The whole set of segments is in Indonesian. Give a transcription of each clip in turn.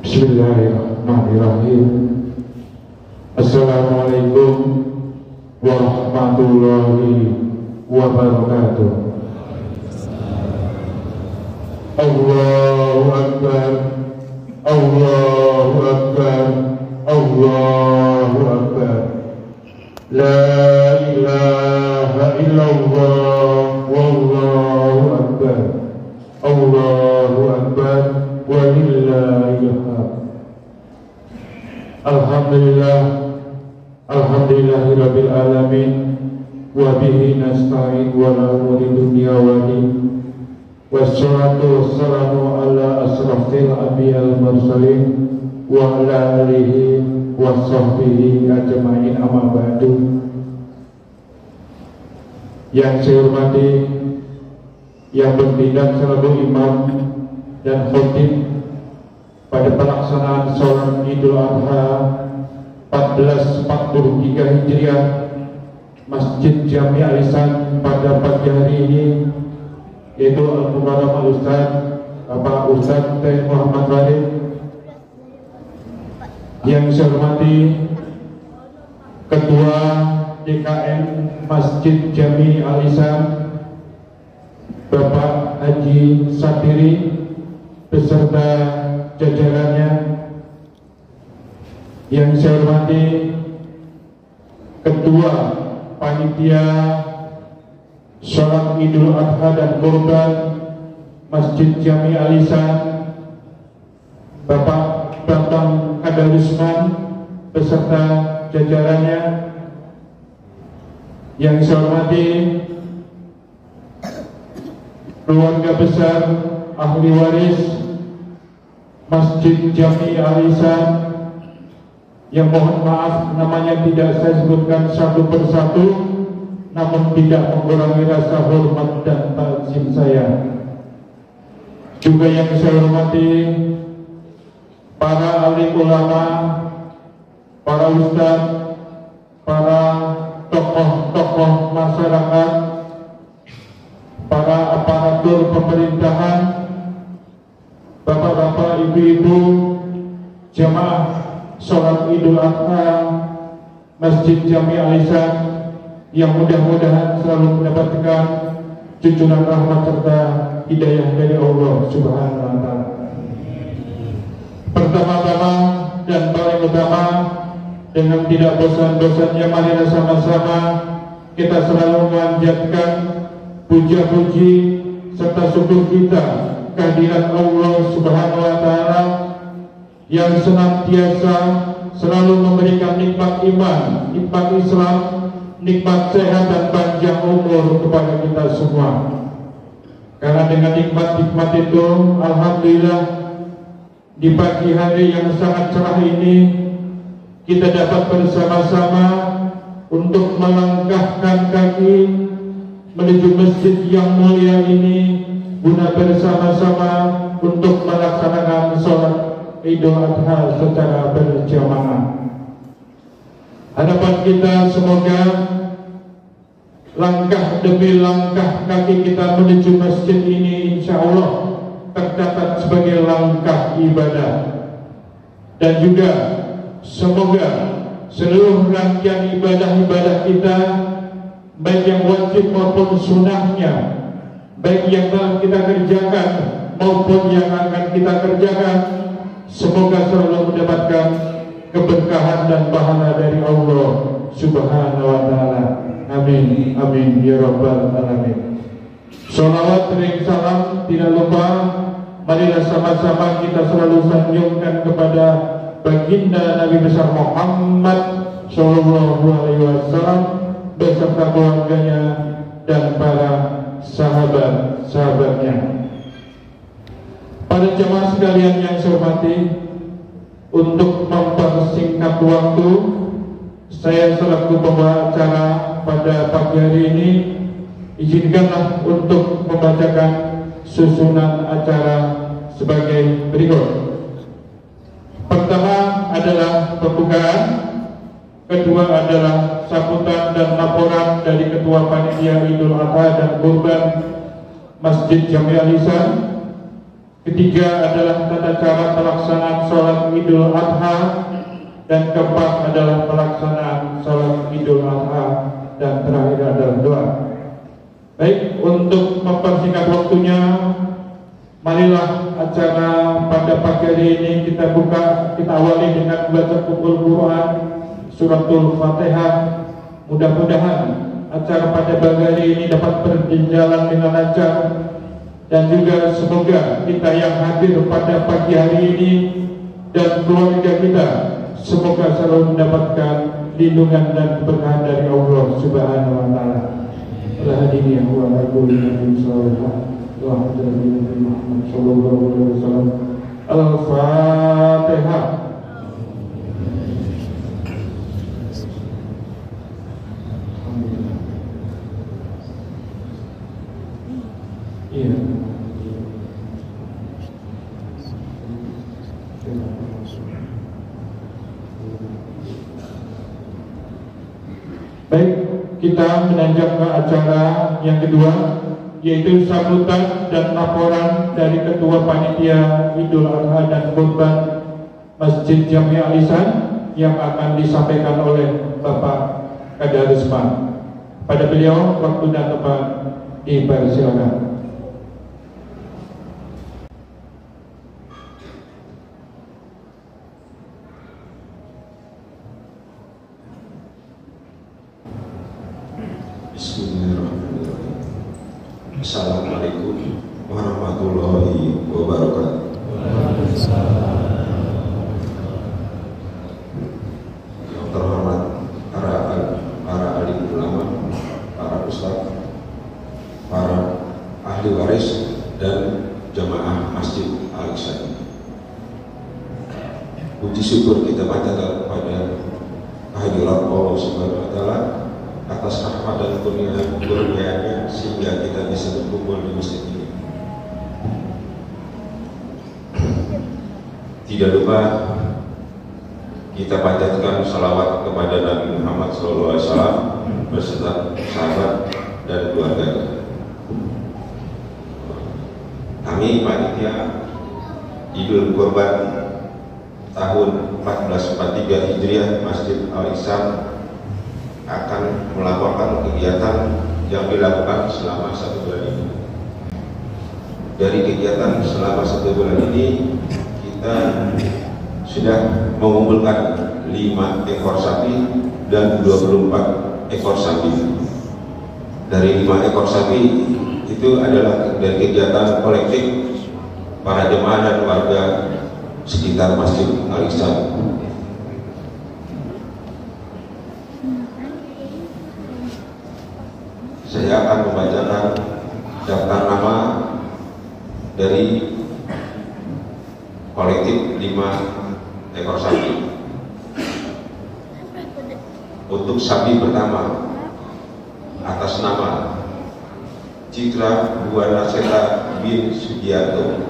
Bismillahirrahmanirrahim. Assalamualaikum warahmatullahi wabarakatuh. Allahu Akbar, Allahu Akbar, Allahu Akbar. La ilaha illallah, wallahu akbar, Allahu Akbar, walillahil hamd. Alhamdulillah, alhamdulillahirabbil alamin, wa bihi nasta'in wa la umuri dunya wa din. Wassalatu wassalamu ala asrafil anbiya'il mursalin wa ala alihi wa sahbihi ajma'in, amma ba'du. Yang saya hormati yang bertindak selaku imam dan khotib pada pelaksanaan sholat Idul Adha 1443 Hijriah Masjid Jami Al-Ihsan pada pagi hari ini, yaitu Al-Mukarram Al-Ustaz Bapak Ustaz T. Muhammad Walid. Yang saya hormati Ketua DKM Masjid Jami Al-Ihsan Bapak Haji Satiri beserta jajarannya. Yang saya hormati Ketua Panitia Sholat Idul Adha dan Kurban Masjid Jami Al-Ihsan Bapak Bambang Kadarusman beserta jajarannya. Yang saya hormati keluarga besar ahli waris Masjid Jami Al-Ihsan, yang mohon maaf namanya tidak saya sebutkan satu persatu, namun tidak mengurangi rasa hormat dan takzim saya. Juga yang saya hormati para ahli ulama, para ustaz, para tokoh-tokoh masyarakat, para aparatur pemerintahan, bapak-bapak, ibu-ibu, jamaah sholat Idul Adha Masjid Jami Al-Ihsan yang mudah-mudahan selalu mendapatkan junjungan rahmat serta hidayah dari Allah Subhanahu wa Ta'ala. Pertama-tama dan paling utama, dengan tidak bosan-bosannya marilah sama-sama kita selalu memanjatkan puja-puji serta syukur kita kehadirat Allah Subhanahu wa Ta'ala yang senantiasa selalu memberikan nikmat iman, nikmat Islam, nikmat sehat dan panjang umur kepada kita semua. Karena dengan nikmat-nikmat itu, alhamdulillah, di pagi hari yang sangat cerah ini kita dapat bersama-sama untuk melangkahkan kaki menuju masjid yang mulia ini guna bersama-sama untuk melaksanakan sholat Idul Adha secara berjamaah. Harapan kita semoga langkah demi langkah kaki kita menuju masjid ini insya Allah tercatat sebagai langkah ibadah, dan juga semoga seluruh rangkaian ibadah-ibadah kita, baik yang wajib maupun sunnahnya, baik yang telah kita kerjakan maupun yang akan kita kerjakan, semoga selalu mendapatkan keberkahan dan pahala dari Allah Subhanahu wa Ta'ala. Amin, amin ya rabbal alamin. Sholawat dan salam tidak lupa, marilah sama-sama kita selalu sanjungkan kepada baginda Nabi besar Muhammad Sallallahu Alaihi Wasallam beserta keluarganya dan para sahabat-sahabatnya. Para jemaah sekalian yang saya hormati, Untuk mempersingkat waktu, saya selaku pembawa acara pada pagi hari ini, izinkanlah untuk membacakan susunan acara sebagai berikut. Pertama adalah pembukaan, kedua adalah sambutan dan laporan dari Ketua Panitia Idul Adha dan Kurban Masjid Jami Al-Ihsan. Ketiga adalah tata cara pelaksanaan sholat Idul Adha, dan keempat adalah pelaksanaan sholat Idul Adha, dan terakhir adalah doa. Baik, untuk mempersingkat waktunya, marilah acara pada pagi hari ini kita awali dengan membaca Quran Suratul Fatihah. Mudah-mudahan acara pada pagi hari ini dapat berjalan dengan lancar, dan juga semoga kita yang hadir pada pagi hari ini dan keluarga kita semoga selalu mendapatkan lindungan dan keberkahan dari Allah Subhanahu wa taala. Al-Hadiyah wa al-Qur'an sallallahu alaihi wasallam. Al-Fatihah. Iya. Baik, kita menanjak ke acara yang kedua, yaitu sambutan dan laporan dari Ketua Panitia Idul Adha dan Kurban Masjid Jami Al-Ihsan yang akan disampaikan oleh Bapak Kadarisman. Pada beliau waktu dan tempat dipersilakan. Bismillahirrahmanirrahim. Assalamualaikum warahmatullahi wabarakatuh. Yang terhormat para alim ulama, para ustadz, para ahli waris dan jamaah Masjid Al-Ihsan. Puji syukur kita panjatkan kepada kehadirat Allah Subhanahu wa taala atas rahmat dan kurnianya sehingga kita bisa berkumpul di masjid ini. Tidak lupa kita panjatkan salawat kepada Nabi Muhammad SAW beserta sahabat dan keluarga. Kami panitia Idul Kurban tahun 1443 Hijriah Masjid Al-Ihsan akan melaporkan kegiatan yang dilakukan selama 1 bulan ini. Dari kegiatan selama 1 bulan ini, kita sudah mengumpulkan 5 ekor sapi dan 24 ekor sapi. Dari 5 ekor sapi itu adalah dari kegiatan kolektif para jemaah dan warga sekitar Masjid Al-Ihsan. Saya akan membacakan daftar nama dari kolektif 5 ekor sapi. Untuk sapi pertama atas nama Citra Buwanaseta bin Sugiarto.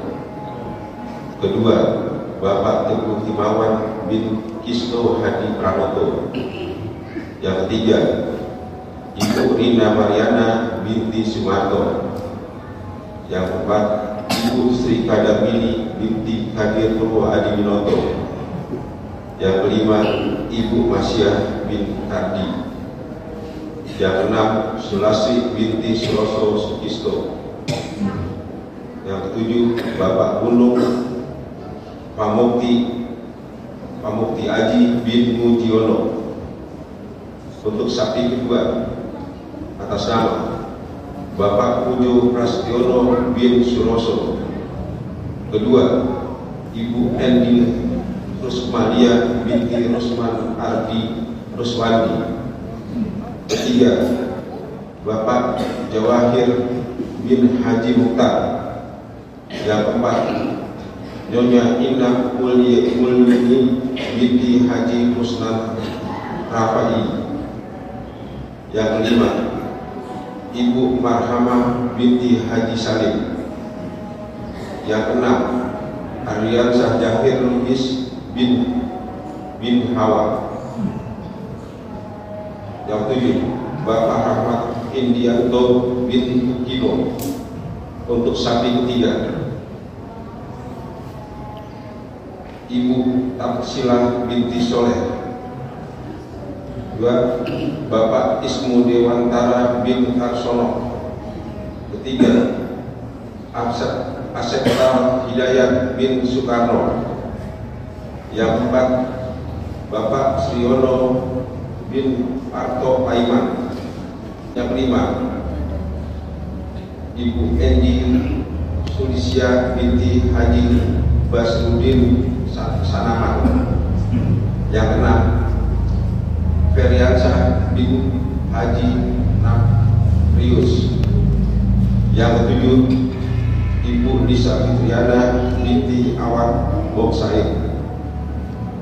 Kedua, Bapak Teguh Himawan bin Kisno Hadi Pranoto. Yang ketiga, Ibu Rina Mariana binti Sumarto. Yang keempat, Ibu Sri Kadamini binti Kadir Purwo Adiminoto. Yang kelima, Ibu Masyah bin Kardi. Yang keenam, Sulasi binti Suroso Sukisto. Yang ketujuh, Bapak Gunung Pamukti Aji bin Mujiono. Untuk sapi kedua atas nama Bapak Pujo Prastiono bin Suroso. Kedua, Ibu Endi Rusmalia binti Rusman Ardi Ruswandi. Ketiga, Bapak Jawahir bin Haji Mukhtar. Yang keempat, Nyonya Indah Mulyani binti Haji Musnad Rafai. Yang kelima, Ibu Marhamah binti Haji Salim. Yang keenam, Aryan Syahjahir Lubis bin Hawa. Yang tujuh, Bapak Rahmat Indianto bin Kino untuk sapi ketiga. Ibu Taksilah binti Soleh. Dua, Bapak Ismu Dewantara bin Arsono. Ketiga, Asepta Hidayat bin Soekarno. Yang keempat, Bapak Sriono bin Parto Paiman. Yang kelima, Ibu Endi Sulisya binti Haji Basrudin Sanaman. Yang keenam, Feriansyah bin Haji Nafrius. Yang ketujuh, Ibu Nisa Fitriana binti Awad Boksaid.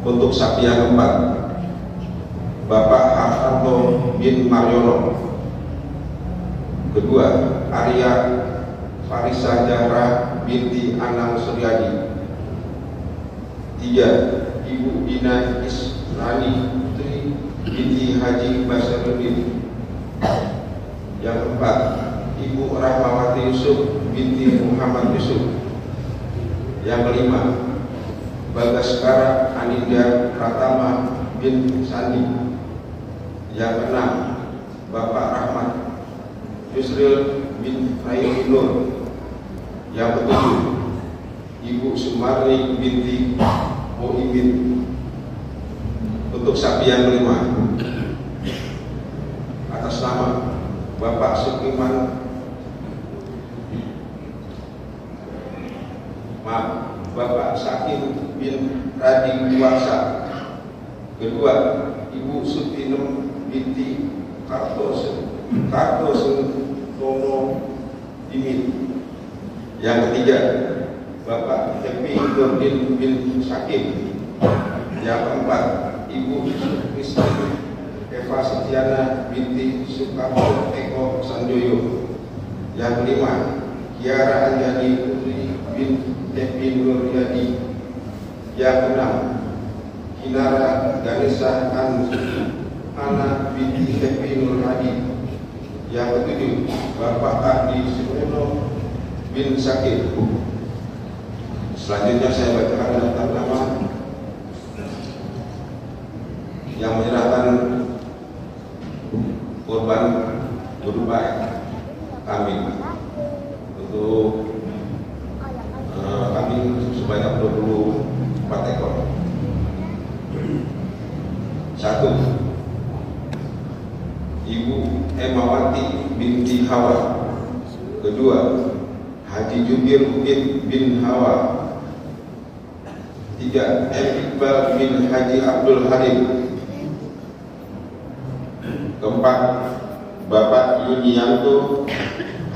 Untuk sapi yang keempat, Bapak Hartanto bin Mariono. Kedua, Arya Farisa Zahra binti Anang Suryadi. Tiga, Ibu Dina Israni Putri binti Haji Basarudin. Yang keempat, Ibu Rahmawati Yusuf binti Muhammad Yusuf. Yang kelima, Bagaskara Anindya Pratama bin Sandi. Yang keenam, Bapak Rahmat Yusril bin Rayyul Nur. Yang ketujuh, Ibu Sumarni binti Muhyiddin. Untuk sapi yang kelima, atas nama Bapak Sukiman, Bapak Sakim bin Radi Warsa. Kedua, Ibu Sutinem binti Kartosono Dimin. Yang ketiga, Bapak Happy Nurdin bin Sakim. Yang keempat, Ibu Kristi Eva Setiana binti Soekarno Eko Sanjoyo. Yang kelima, Kiara Anjani Putri bin Happy Nuryadi. Yang keenam, Kinara Ganesha Ana binti Happy Nurhadi. Yang ketujuh, Bapak Adi Surono bin Sakir. Selanjutnya saya bacakan daftar nama yang menyerahkan korban berupa kambing. Untuk kambing sebanyak 24 ekor. 1, Ibu Emawati binti Hawa. Kedua, Haji Jubir bin Hawa. 3, Iqbal bin Haji Abdul Halim. Keempat, Bapak Yunianto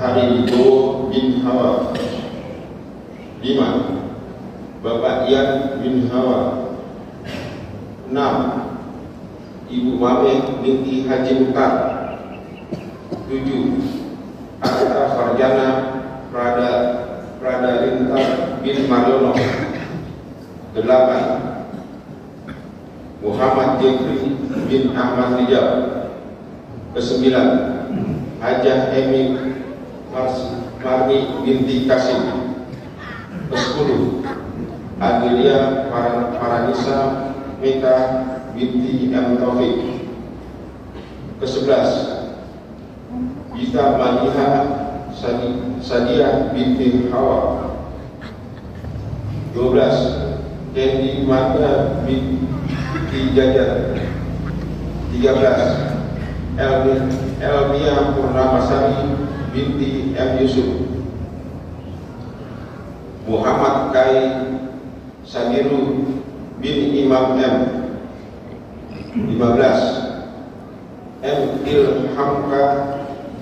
Haribo bin Hawa. 5, Bapak Ian bin Hawa. 6, Ibu Mame binti Haji Mukhtar. 7, Arta Farjana Pradarinta bin Mariono. 8, Muhammad Jeffrey bin Ahmad Rijal. 9, Hajah Emi Marni binti Kasim. 10, Adelia Paranisa Mita binti M. Taufik. 11, Gita Maniha Sadia binti Hawa. 12, Kendi Mata binti Jajar. 13, Elmia Purnamasari binti M. Yusuf. Muhammad Kai Sagiru bin Imam M. 15, M. Ilhamka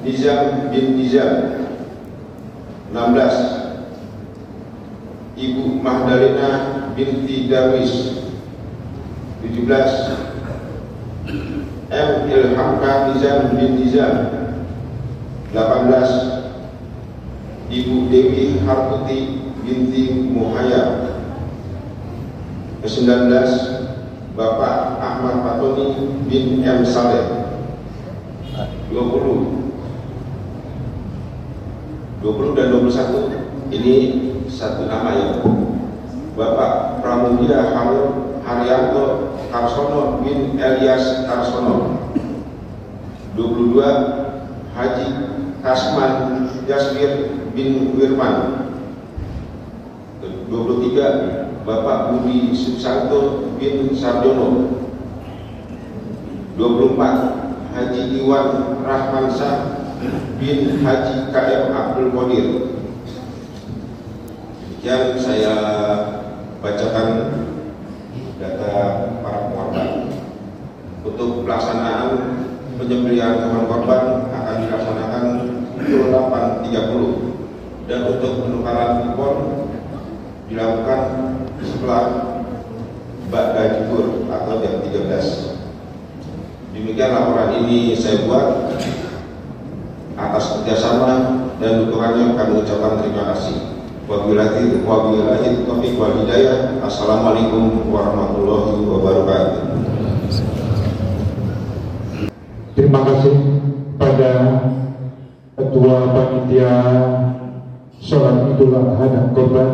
Nizam bin Nizam. 16, Ibu Mahdalena binti Darwis. 17 M. Ilhamka Nizam bin Nizam. 18 Ibu Dewi Hartuti binti Muhaya. 19 Bapak Ahmad Patoni bin M. Saleh. 20 dan 21 ini satu nama ya. Bapak Pramudia Haryanto Karsono bin Elias Karsono. 22 Haji Kasman Jasmir bin Wirman. 23 Bapak Budi Susanto bin Sarjono. 24 Haji Iwan Rahmansyah bin Haji KM Abdul Qadir. Yang saya bacakan data para korban. Untuk pelaksanaan penyembelihan hewan korban akan dilaksanakan pukul 8.30 dan untuk penukaran kupon dilakukan setelah Ba'da Zuhur atau jam 13. Demikian laporan ini saya buat. Atas kerjasama dan dukungannya kami ucapkan terima kasih. Wabillahi taufiq wal hidayah. Assalamualaikum warahmatullahi wabarakatuh. Terima kasih pada Ketua Panitia Sholat Idul Adha dan Kurban,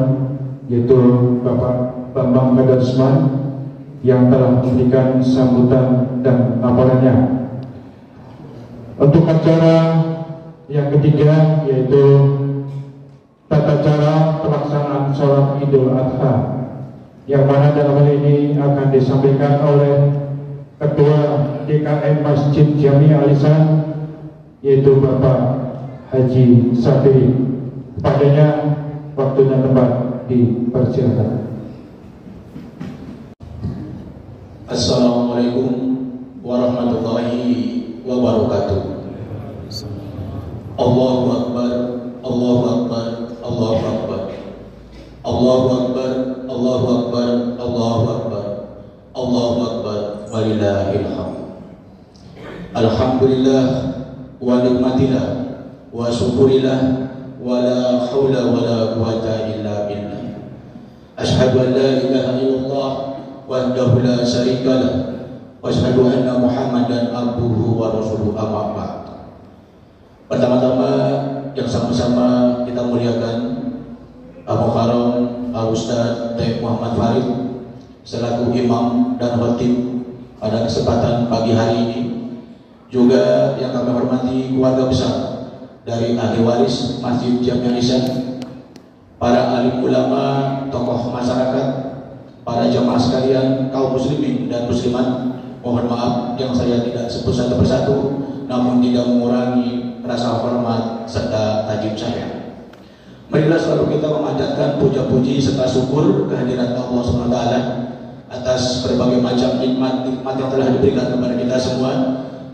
yaitu Bapak Bambang Kadarsman, yang telah memberikan sambutan dan laporannya. Untuk acara yang ketiga, yaitu tata cara pelaksanaan sholat Idul Adha, yang mana dalam hal ini akan disampaikan oleh Ketua DKM Masjid Jami Alisan, yaitu Bapak Haji Safiri. Padanya waktu dan tempat dipersilakan. Assalamualaikum warahmatullahi wabarakatuh. Allahu Akbar, Allahu Akbar, Allahu Akbar, Allahu Akbar, Allahu Akbar, Allahu Akbar, Allahu Akbar, walillahil hamd. Alhamdulillah wa nikmatillah wa syukurillah wa la haula wa la quwata illa billah. Asyhadu an la ilaha illallah wahdahu la syarika lah wa asyhadu anna Muhammadan abduhu wa rasuluhu, amma ba'd. Pertama-tama yang sama-sama kita muliakan Al-Mukarram Al-Ustaz T. Muhammad Farid selaku imam dan khatib pada kesempatan pagi hari ini. Juga yang kami hormati keluarga besar dari ahli waris Masjid Jami Alisan, para alim ulama, tokoh masyarakat, para jamaah sekalian, kaum muslimin dan muslimat. Mohon maaf yang saya tidak sebut satu persatu, namun tidak mengurangi rasa hormat serta tajib saya. Marilah selalu kita memanjatkan puja-puji serta syukur kehadirat Allah SWT atas berbagai macam nikmat-nikmat yang telah diberikan kepada kita semua,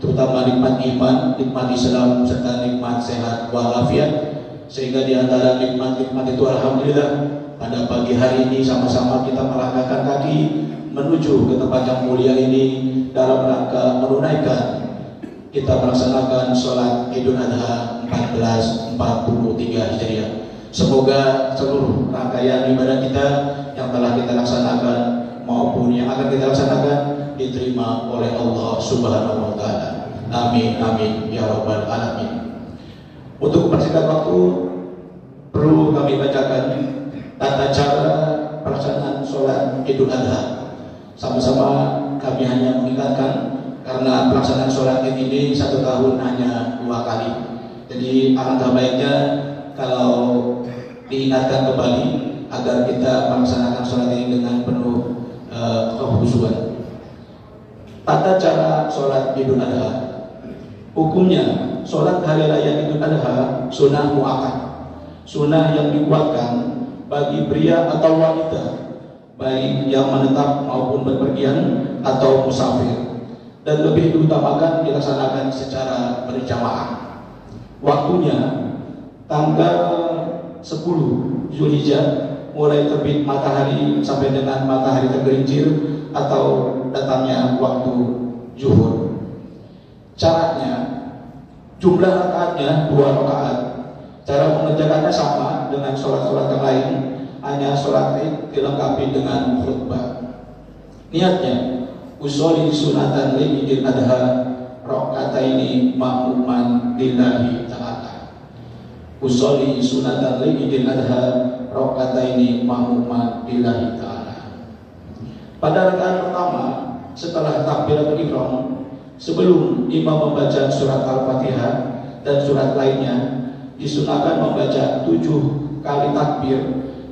terutama nikmat iman, nikmat Islam, serta nikmat sehat walafiat. Sehingga di antara nikmat-nikmat itu alhamdulillah pada pagi hari ini sama-sama kita melangkahkan kaki menuju ke tempat yang mulia ini dalam rangka menunaikan kita melaksanakan sholat Idul Adha 1443 Hijriah. Semoga seluruh rangkaian ibadah kita yang telah kita laksanakan maupun yang akan kita laksanakan diterima oleh Allah Subhanahu wa Ta'ala. Amin amin ya rabbal alamin. Untuk mempersingkat waktu, perlu kami bacakan tata cara pelaksanaan sholat Idul Adha. Sama-sama kami hanya mengingatkan, karena pelaksanaan sholat Id ini 1 tahun hanya 2 kali. Jadi alangkah baiknya kalau diingatkan kembali agar kita melaksanakan sholat ini dengan penuh kekhusyuan. Tata cara sholat Idul Adha. Hukumnya, sholat hari raya Idul Adha sunnah muakkad, sunnah yang dikuatkan bagi pria atau wanita, baik yang menetap maupun berpergian atau musafir, dan lebih diutamakan dilaksanakan secara berjamaah. Waktunya tanggal 10 Zulhijjah mulai terbit matahari sampai dengan matahari tergelincir atau datang datangnya waktu zuhur. Caranya, jumlah rakaatnya 2 rakaat. Cara mengerjakannya sama dengan sholat-sholat yang lain, hanya sholat Id dilengkapi dengan khutbah. Niatnya, usolli sunatan li Idul Adha rakaataini ma'muman lillahi ta'ala. Usolli sunatan li Idul Adha rakaataini ma'muman lillahi ta'ala. Pada rakaat pertama setelah takbiratul ihram, sebelum imam membaca surat Al-Fatihah dan surat lainnya, disunahkan membaca 7 kali takbir,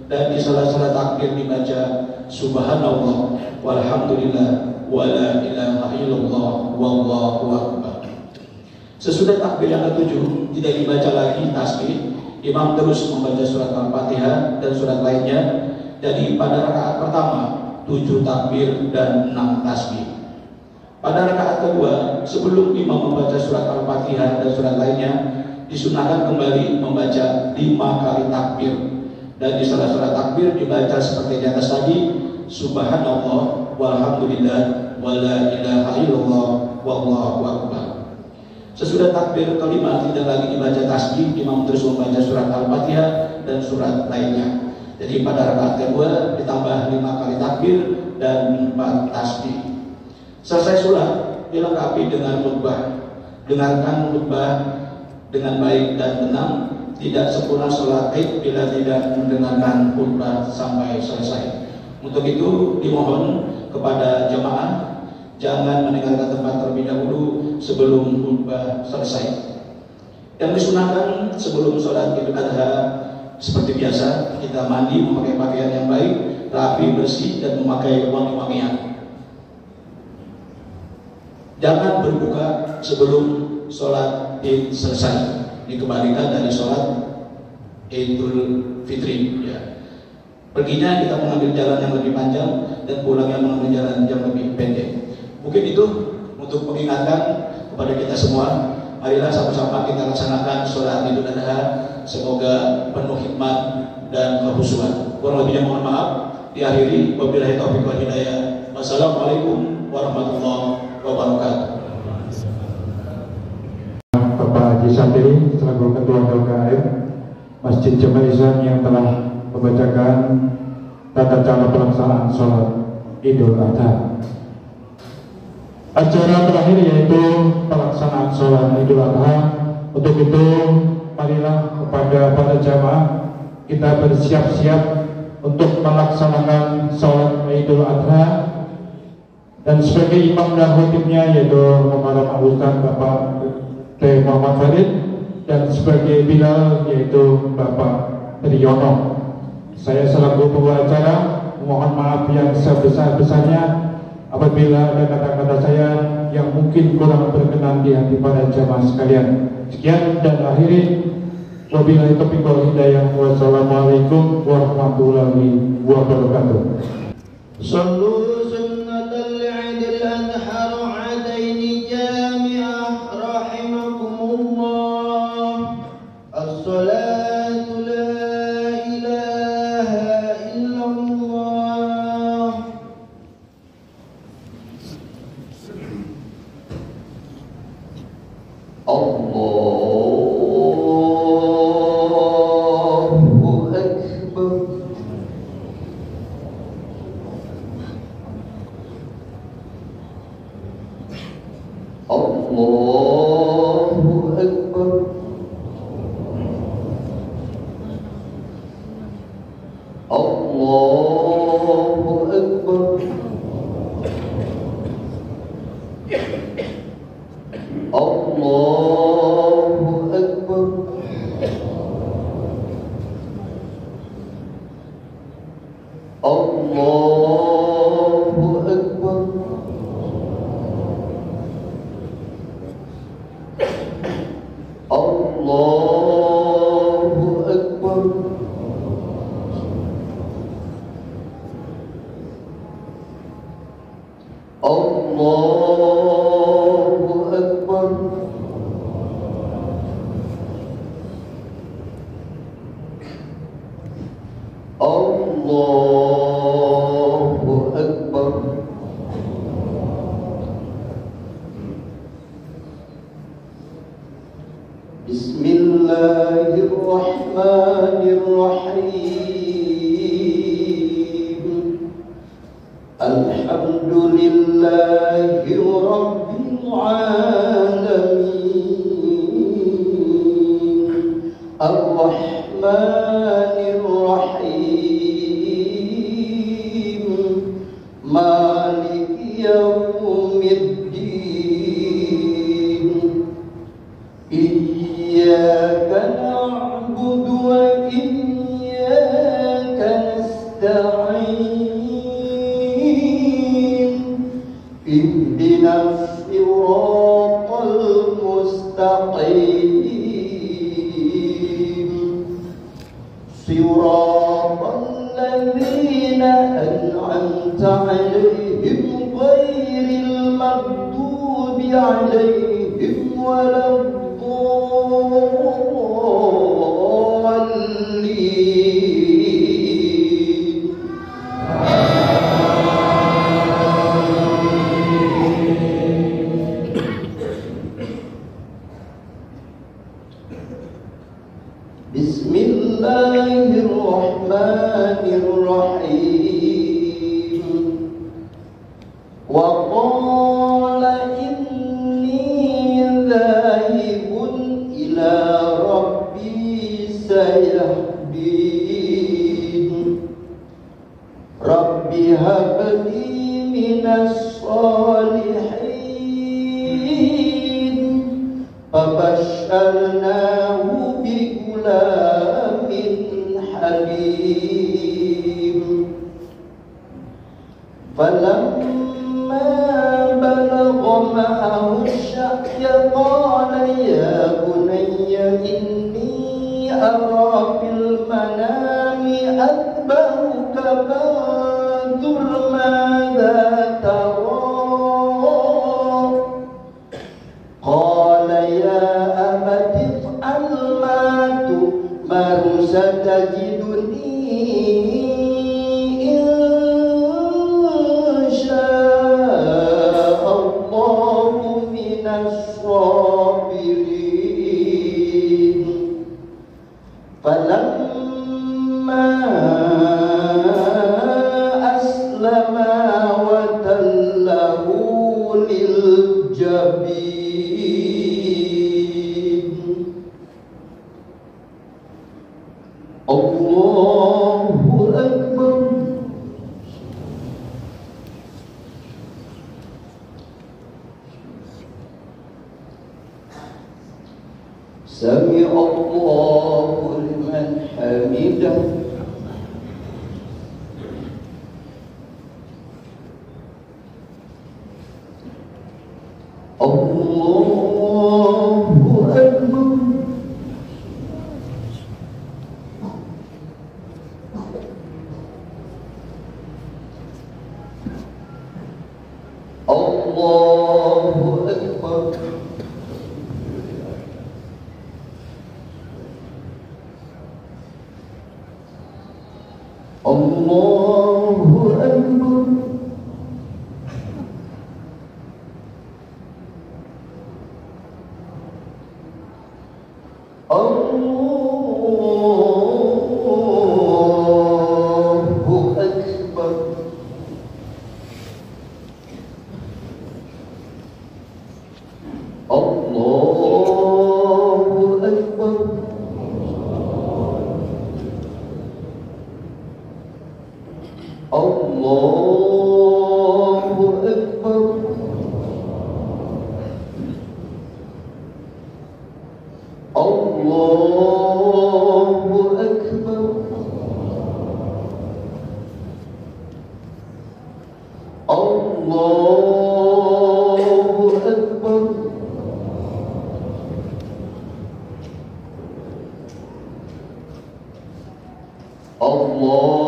dan di salah-salah takbir dibaca subhanallah walhamdulillah wala ilaha illallah wallahu akbar. Sesudah takbir yang ke-7 tidak dibaca lagi tasbih, imam terus membaca surat Al-Fatihah dan surat lainnya. Jadi pada rakaat pertama 7 takbir dan 6 tasbih. Pada rakaat kedua sebelum imam membaca surat Al-Fatihah dan surat lainnya, disunahkan kembali membaca 5 kali takbir, dan di salah-salah takbir dibaca seperti di atas tadi, subhanallah walhamdulillah wala ilaha illallah wallahu akbar. Sesudah takbir kelima tidak lagi dibaca tasbih, imam terus membaca surat Al-Fatihah dan surat lainnya. Jadi pada rakaat kedua ditambah 5 kali takbir dan 4 tasbih. Selesai sholat dilengkapi dengan khutbah. Dengarkan khutbah dengan baik dan tenang, tidak sempurna sholat Id bila tidak mendengarkan khutbah sampai selesai. Untuk itu dimohon kepada jemaah jangan meninggalkan tempat terlebih dahulu sebelum khutbah selesai. Yang disunahkan sebelum sholat Idul Adha seperti biasa, kita mandi memakai pakaian yang baik, rapi, bersih, dan memakai wangi-wangian. Jangan berbuka sebelum sholat Id selesai, dikembalikan dari sholat Idul Fitri. Ya. Perginya kita mengambil jalan yang lebih panjang dan pulangnya mengambil jalan yang lebih pendek. Mungkin itu untuk mengingatkan kepada kita semua. Marilah sama-sama kita laksanakan sholat Idul Adha. Semoga penuh hikmat dan kehusuan. Kurang lebihnya mohon maaf. Diakhiri wabillahi taufiq wal hidayah. Wassalamualaikum warahmatullahi wabarakatuh. Bapak Haji Santiri selaku Ketua LKM Masjid Jamal Ihsan yang telah membacakan tata cara pelaksanaan sholat Idul Adha. Acara terakhir yaitu pelaksanaan sholat Idul Adha. Untuk itu marilah kepada para jamaah kita bersiap-siap untuk melaksanakan sholat Idul Adha. Dan sebagai imam dan khotibnya yaitu Muhammad Ustaz Bapak Kiai Muhammad Farid, dan sebagai bilal yaitu Bapak Triyono. Saya selaku pembawa acara mohon maaf yang sebesar-besarnya apabila ada kata-kata saya yang mungkin kurang berkenan di hati para jamaah sekalian. Sekian dan akhiri, wabillahi taufiq wal hidayah. Wassalamualaikum warahmatullahi wabarakatuh. Sallu sunnatal Idul Adha ra'adaini jami'ah rahimakumullah. As-salatu la ilaha illallah. Allahu Akbar. Allahu Akbar. Allahu Akbar. Allahu Akbar. Allahu Akbar. Allahu Akbar. Allahu Akbar. Allahu Akbar. Alhamdulillahi Rabbil Alamin Ar-Rahmanir Rahim Maliki Yawmiddin Iyyaka na'budu wa iyyaka nasta'in Ihdinas siratal mustaqim Siratal ladzina an'amta 'alaihim ghairil maghdubi 'alaihim waladdallin Bismillahirrahmanirrahim Wa qala inni dhahibun ila rabbi sayahdin Rabbi habli minas salihin Fabashsharnahu bigulamin halim Falamma balagha ma'ahu ash-sha'ya qala ya bunayya inni ara fil manami adbahuka fanzur madha tara qala ya abati if'al ma tu'mar satajiduni insya'allahu minas sabirin falamma aslama wa tallahu lil jabin Allahu Akbar Sami Allahu liman hamidah Allahu Akbar Allahu Akbar Allahu Akbar Allahu Akbar Allahu Akbar Allahu Akbar Allahu Akbar Allahu Akbar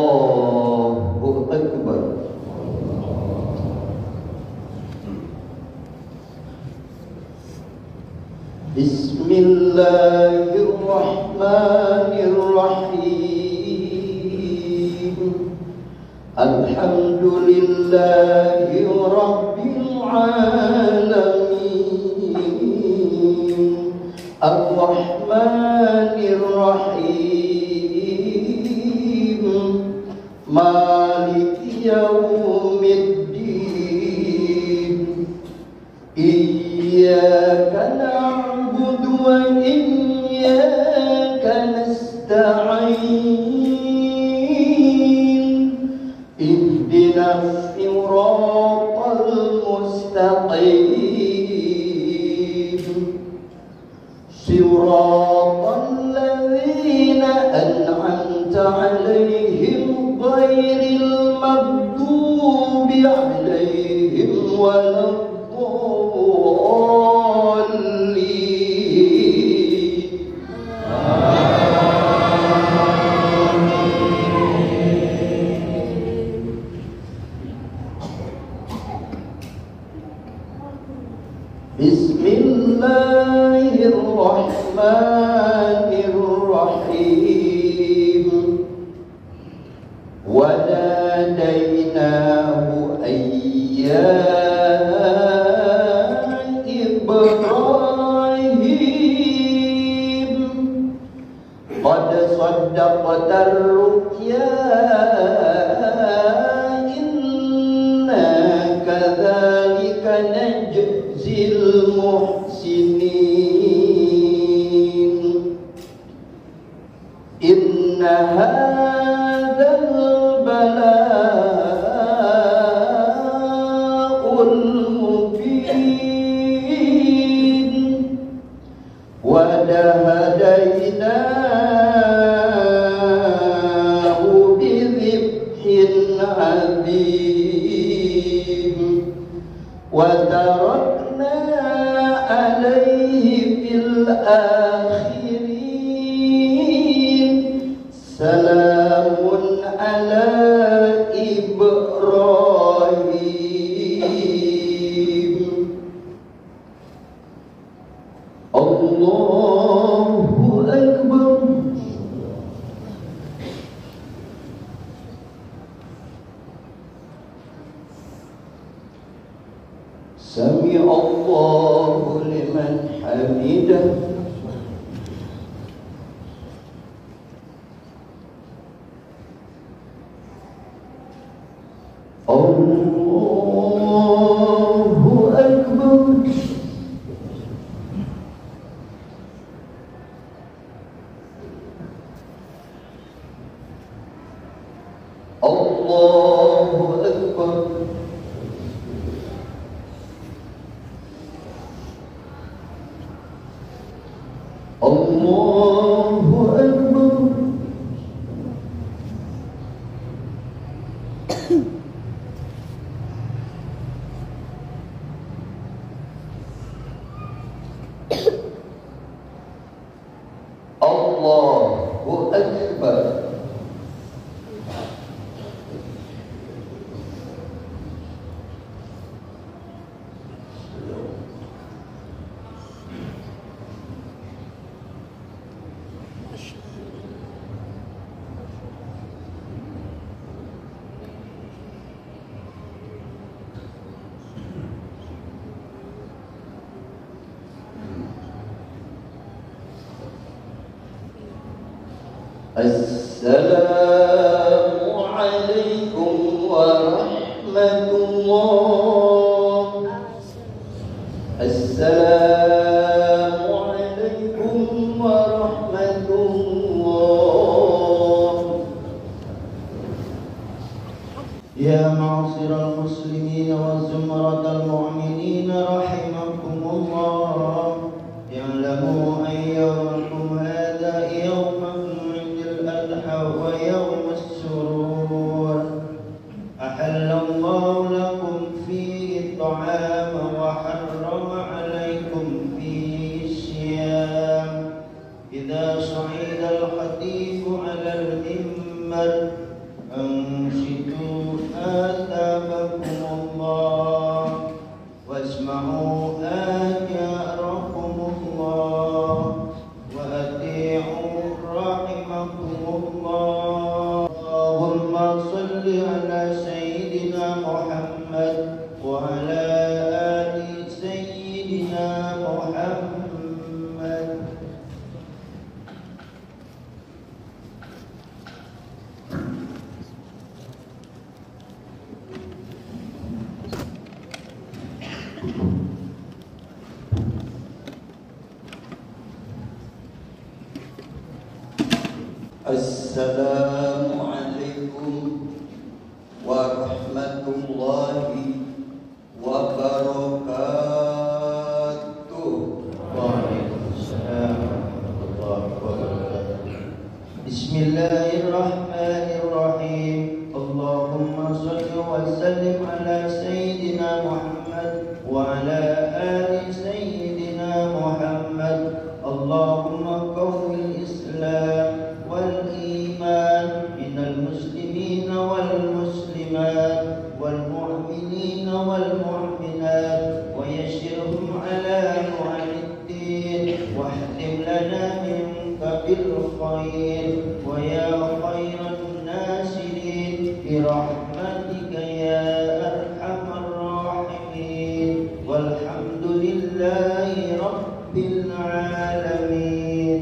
Allahu Akbar Bismillahirrahmanirrahim Alhamdulillahi Rabbil Alamin Ar-Rahmanir Rahim Maliki Yawmiddin عليهم صراط الذين أنعمت عليهم غير المغضوب عليهم ولا Bismillahirrahmanirrahim. Wadadainahu ayya Ibrahim qad saddaqta ar-ru'ya inna kadzalika najzil muhsinin inna hadzal bala'ul mubin wa hadainahu bi dhibhin adzim wa tarakna alayhi fil akhirin salamun ala Ibrahim. Allahu Akbar. Sami Allahu liman hamidah. Allahu Akbar. Allahu Akbar. Allahu Akbar. Allahu Akbar. Assalamu alaikum warahmatullah. Assalamu alaikum warahmatullah. Ya ma'asyiral muslimin wa zumratal mu'minin rahimakumullah. Ya'lamu ayyamakum hadha yawman ويوم السرور أحل الله لكم فيه الطعام وحرم عليكم فيه الصيام إذا صعد الخطيب على المنبر أنصتوا آثابكم الله واسمعوا آثاركم الله وأطيعوا رحمكم الله. اللهم صل على سيدنا محمد وعلى آل سيدنا محمد. Assalamualaikum warahmatullahi wabarakatuh. سيدنا محمد وعلى آل سيدنا محمد. اللهم قوي الإسلام والإيمان من المسلمين والمسلمات والمؤمنين والمؤمنات ويسرهم على نعم الدين واحتم لنا منك بالخير ويا خير الناصرين برحمتك يا أرحم الراحمين والحمد لله رب العالمين.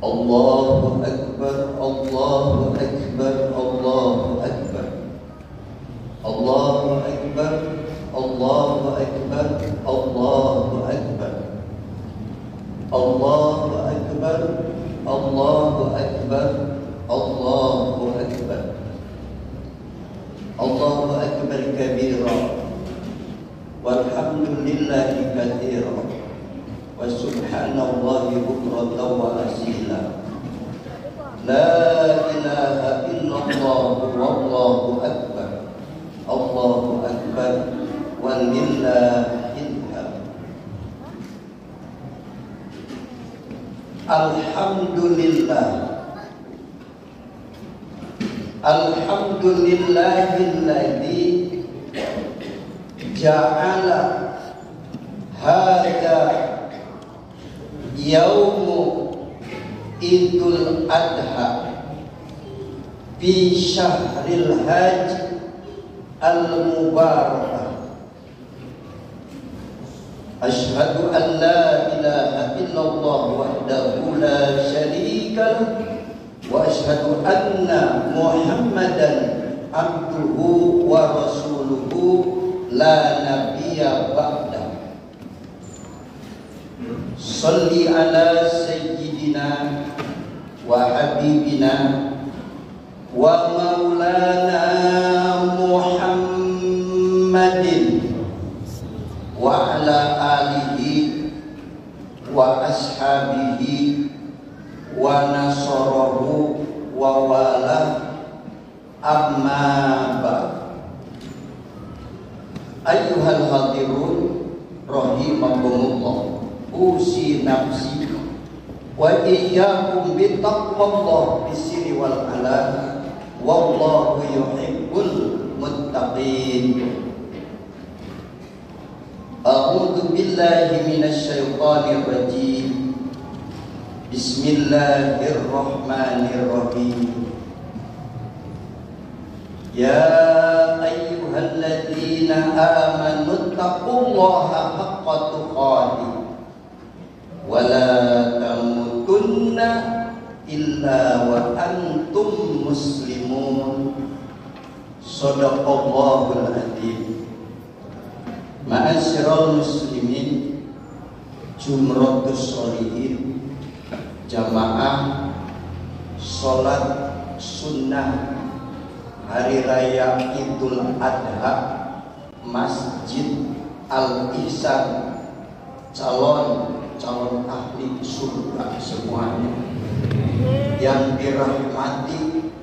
Allahu Akbar, Allahu Akbar, Allahu Akbar, Allahu Akbar, Allahu Akbar, Allahu Akbar, Allahu Akbar, Allahu Akbar, Allahu Akbar, Allahu Akbar kabira, walhamdulillahi katsira, wa subhanallahi bukratan wa asila. La ilaha illallah wallahu akbar, Allahu akbar, walillahil hamd. Alhamdulillah, alhamdulillahilladzi ja'ala hadza yaumu Idul Adha fi syahril hajj al-mubarak. Asyhadu an la ilaha illallah wahdahu la syarika lahu wa asyhadu anna Muhammadan abduhu wa rasuluhu la nabiyya ba'da. Salli ala sayyidina wa habibina wa maulana Muhammadin wa ala alihi wa ashabihi wa nasarahu wa wala, amma ba'd. Ayyuhal hadirun rahimakumullah, usi nafsi wa iyyakum bittaqwallah bisirri wal alan, wallahu yuhibbul muttaqin. A'udzu billahi minasy syaithanir rajim. Bismillahirrahmanirrahim. Ya ayyuhalladzina amanu taqullaha haqqa tuqatih wa la tamutunna illa wa antum muslimun. Shadaqallahul adzim. Ma'asyiral muslimin, jumratus sholihin, jamaah sholat sunnah hari raya Idul Adha Masjid Al-Ihsan, calon ahli surga semuanya yang dirahmati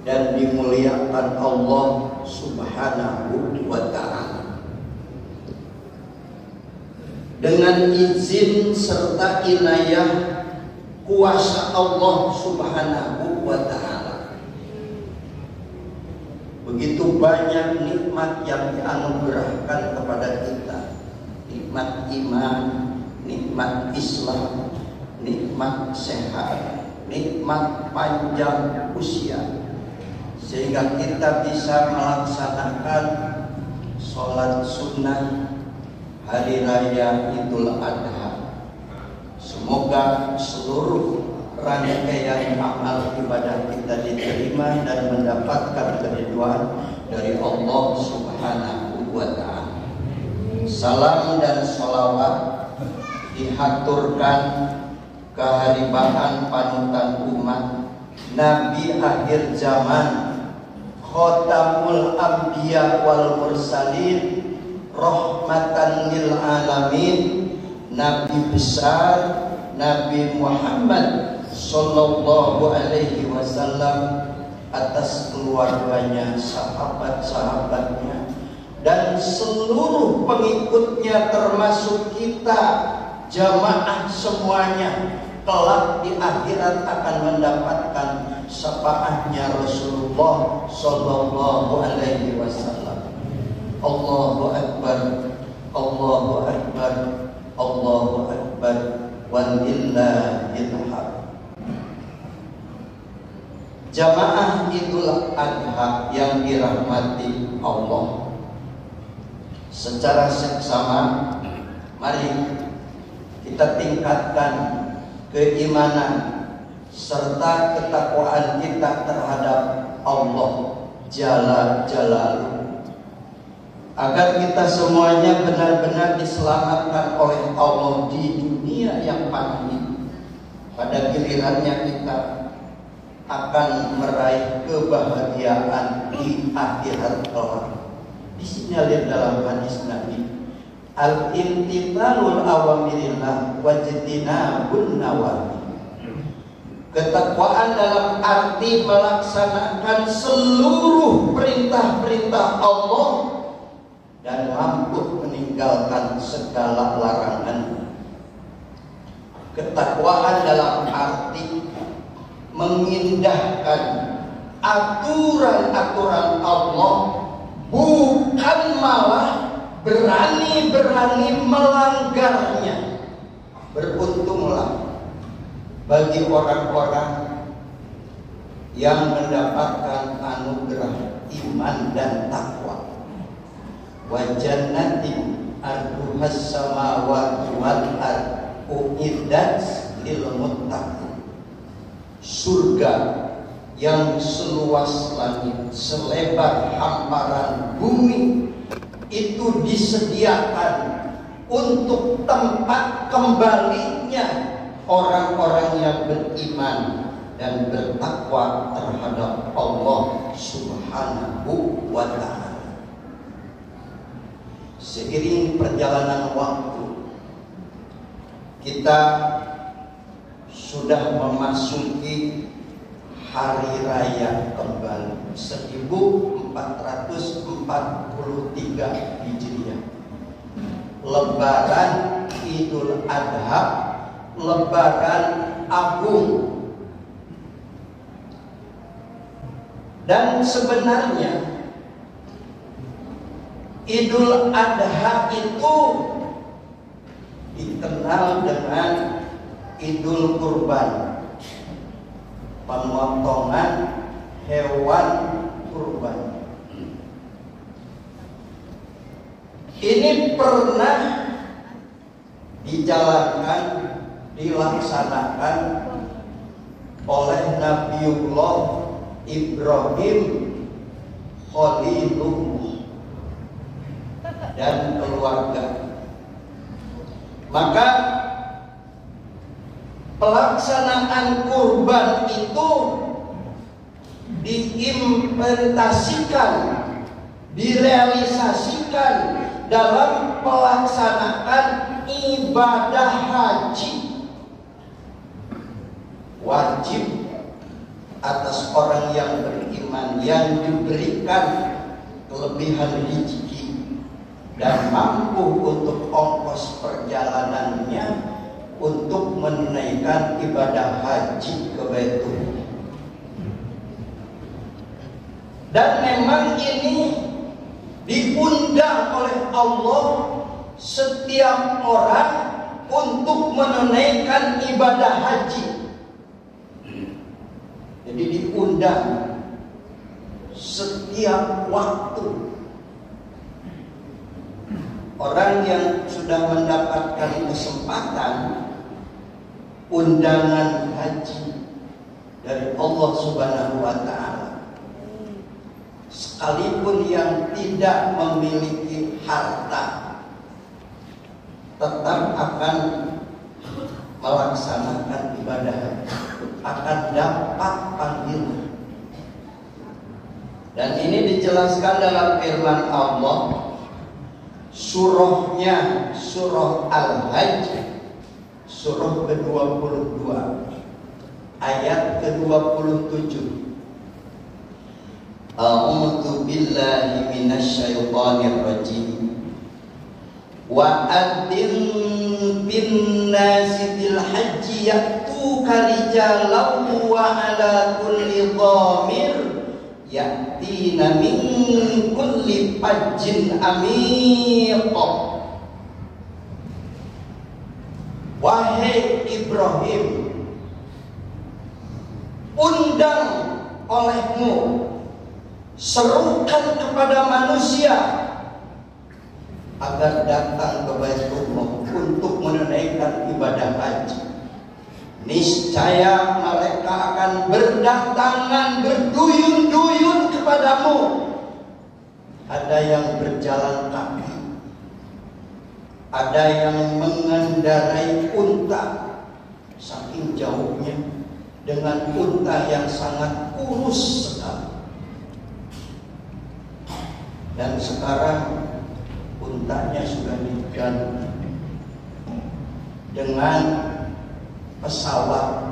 dan dimuliakan Allah Subhanahu wa ta'ala. Dengan izin serta inayah kuasa Allah Subhanahu wa ta'ala, begitu banyak nikmat yang dianugerahkan kepada kita. Nikmat iman, nikmat Islam, nikmat sehat, nikmat panjang usia, sehingga kita bisa melaksanakan sholat sunnah hari raya Idul Adha. Semoga seluruh rangkaian amal ibadah kita diterima dan mendapatkan keridhaan dari Allah Subhanahu wa ta'ala. Salam dan sholawat dihaturkan kehadiran panutan umat, Nabi akhir zaman, Khotamul Anbiya wal Mursalin, rahmatan lil alamin, Nabi besar Nabi Muhammad Sallallahu alaihi wasallam, atas keluarganya, sahabat-sahabatnya, dan seluruh pengikutnya termasuk kita jamaah semuanya kelak di akhirat akan mendapatkan syafaatnya Rasulullah Sallallahu alaihi wasallam. Allahu akbar, Allahu akbar, Allahu akbar, walillahil hamd. Jamaah Idul Adha yang dirahmati Allah, secara seksama mari kita tingkatkan keimanan serta ketakwaan kita terhadap Allah Jalla Jalaluhu, agar kita semuanya benar-benar diselamatkan oleh Allah di dunia yang fani. Pada gilirannya kita akan meraih kebahagiaan di akhirat kelak. Disinyalir dalam hadis Nabi, al-imtithalul awamirillah wajtinabun nawahi. Ketakwaan dalam arti melaksanakan seluruh perintah-perintah Allah dan mampu meninggalkan segala larangan. Ketakwaan dalam arti mengindahkan aturan-aturan Allah, bukan malah berani-berani melanggarnya. Beruntunglah bagi orang-orang yang mendapatkan anugerah iman dan takwa. Wa jannatin arduhas samawati wal ardh uiddat lil muttaqin. Surga yang seluas langit, selebar hamparan bumi, itu disediakan untuk tempat kembalinya orang-orang yang beriman dan bertakwa terhadap Allah Subhanahu wa ta'ala. Seiring perjalanan waktu, kita sudah memasuki hari raya kembali 1443 Hijriah. Lebaran Idul Adha, Lebaran Agung. Dan sebenarnya Idul Adha itu dikenal dengan Idul Kurban, pemotongan hewan kurban. Ini pernah dijalankan, dilaksanakan oleh Nabiullah Ibrahim Khalilullah dan keluarga. Maka pelaksanaan kurban itu diimplementasikan, direalisasikan dalam pelaksanaan ibadah haji. Wajib atas orang yang beriman yang diberikan kelebihan rezeki dan mampu untuk ongkos perjalanannya untuk menunaikan ibadah haji ke Baitullah. Dan memang ini diundang oleh Allah setiap orang untuk menunaikan ibadah haji. Jadi diundang setiap waktu. Orang yang sudah mendapatkan kesempatan undangan haji dari Allah Subhanahu wa ta'ala, sekalipun yang tidak memiliki harta, tetap akan melaksanakan ibadah haji, akan dapat panggilan. Dan ini dijelaskan dalam firman Allah, surahnya surah Al-Hajj, surah ke-22. ayat ke-27. A'udzu billahi minasyaitonir rajim. Wa adzin bin nasi bil haji ya'tuka rijalan wa ala kulli dhamir ya'tina min kulli fajjin amiq. Wahai Ibrahim, undang olehmu, serukan kepada manusia agar datang ke Baitullah untuk menunaikan ibadah haji. Niscaya mereka akan berdatangan berduyun-duyun kepadamu. Ada yang berjalan kaki, ada yang mengendarai unta, saking jauhnya, dengan unta yang sangat kurus sekali. Dan sekarang untanya sudah diganti dengan pesawat.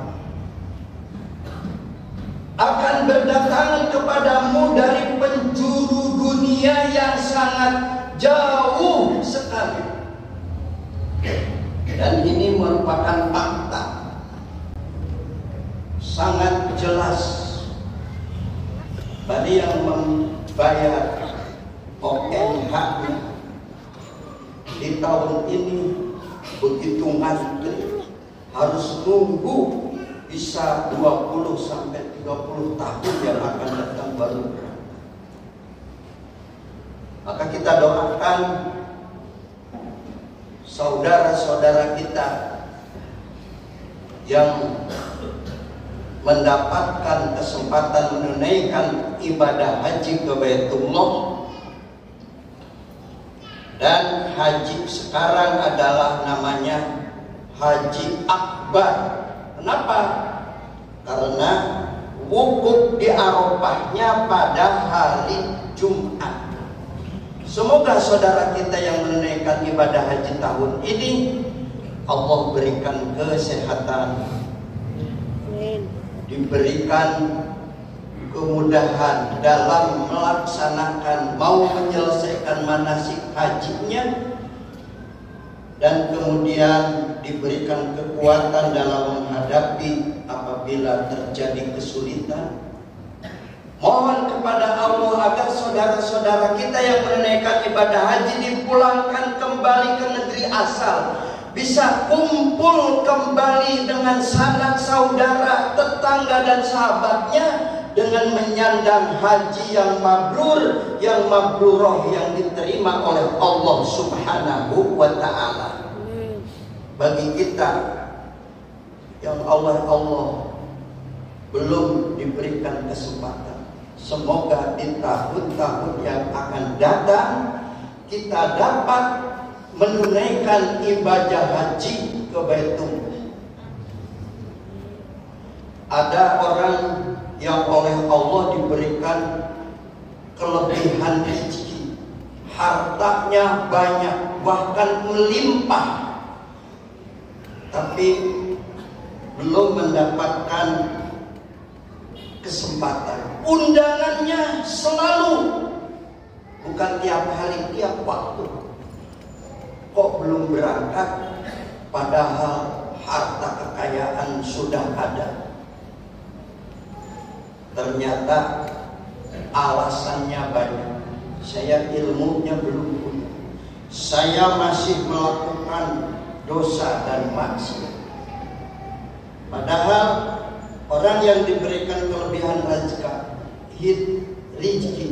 Akan berdatangan kepadamu dari penjuru dunia yang sangat jauh sekali. Dan ini merupakan fakta sangat jelas. Bagi yang membayar ONH-nya di tahun ini begitu ngantri, harus nunggu bisa 20 sampai 30 tahun yang akan datang baru berangkat. Maka kita doakan saudara-saudara kita yang mendapatkan kesempatan menunaikan ibadah haji ke Baitullah. Dan haji sekarang adalah namanya Haji Akbar. Kenapa? Karena wukuf di Arafahnya pada hari Jumat. Semoga saudara kita yang menunaikan ibadah haji tahun ini Allah berikan kesehatan, diberikan kemudahan dalam melaksanakan, mau menyelesaikan manasik hajinya, dan kemudian diberikan kekuatan dalam menghadapi apabila terjadi kesulitan. Mohon kepada Allah agar saudara-saudara kita yang menunaikan ibadah haji dipulangkan kembali ke negeri asal, bisa kumpul kembali dengan sanak saudara, tetangga dan sahabatnya, dengan menyandang haji yang mabrur, yang mabruroh, yang diterima oleh Allah Subhanahu wa ta'ala. Bagi kita yang Allah belum diberikan kesempatan, semoga di tahun-tahun yang akan datang kita dapat menunaikan ibadah haji ke Baitullah. Ada orang yang oleh Allah diberikan kelebihan rezeki, hartanya banyak, bahkan melimpah, tapi belum mendapatkan kesempatan. Undangannya selalu, bukan tiap hari, tiap waktu. Kok belum berangkat, padahal harta kekayaan sudah ada. Ternyata alasannya banyak. Saya ilmunya belum punya, saya masih melakukan dosa dan maksiat. Padahal orang yang diberikan kelebihan rezeki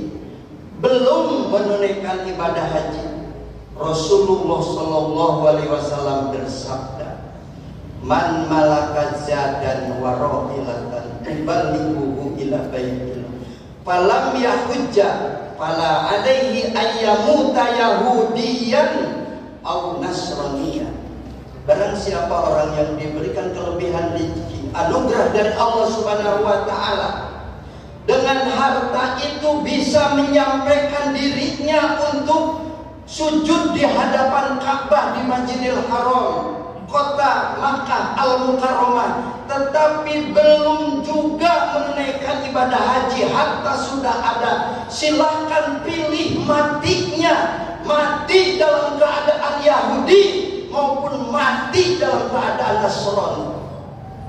belum menunaikan ibadah haji. Rasulullah Shallallahu Alaihi Wasallam bersabda, "Man malaka zadan wa rahilatan tuballighuhu ila baitil, falam yahujja, fala alaihi ayyamuta yahudiyan aw nasraniyan." Barang siapa orang yang diberikan kelebihan rezeki, anugerah dari Allah Subhanahu wa ta'ala, dengan harta itu bisa menyampaikan dirinya untuk sujud di hadapan Ka'bah di Masjidil Haram, kota Makkah Al-Mukarramah, tetapi belum juga menunaikan ibadah haji, hatta sudah ada, silahkan pilih matinya. Mati dalam keadaan Yahudi maupun mati dalam keadaan Nasrani.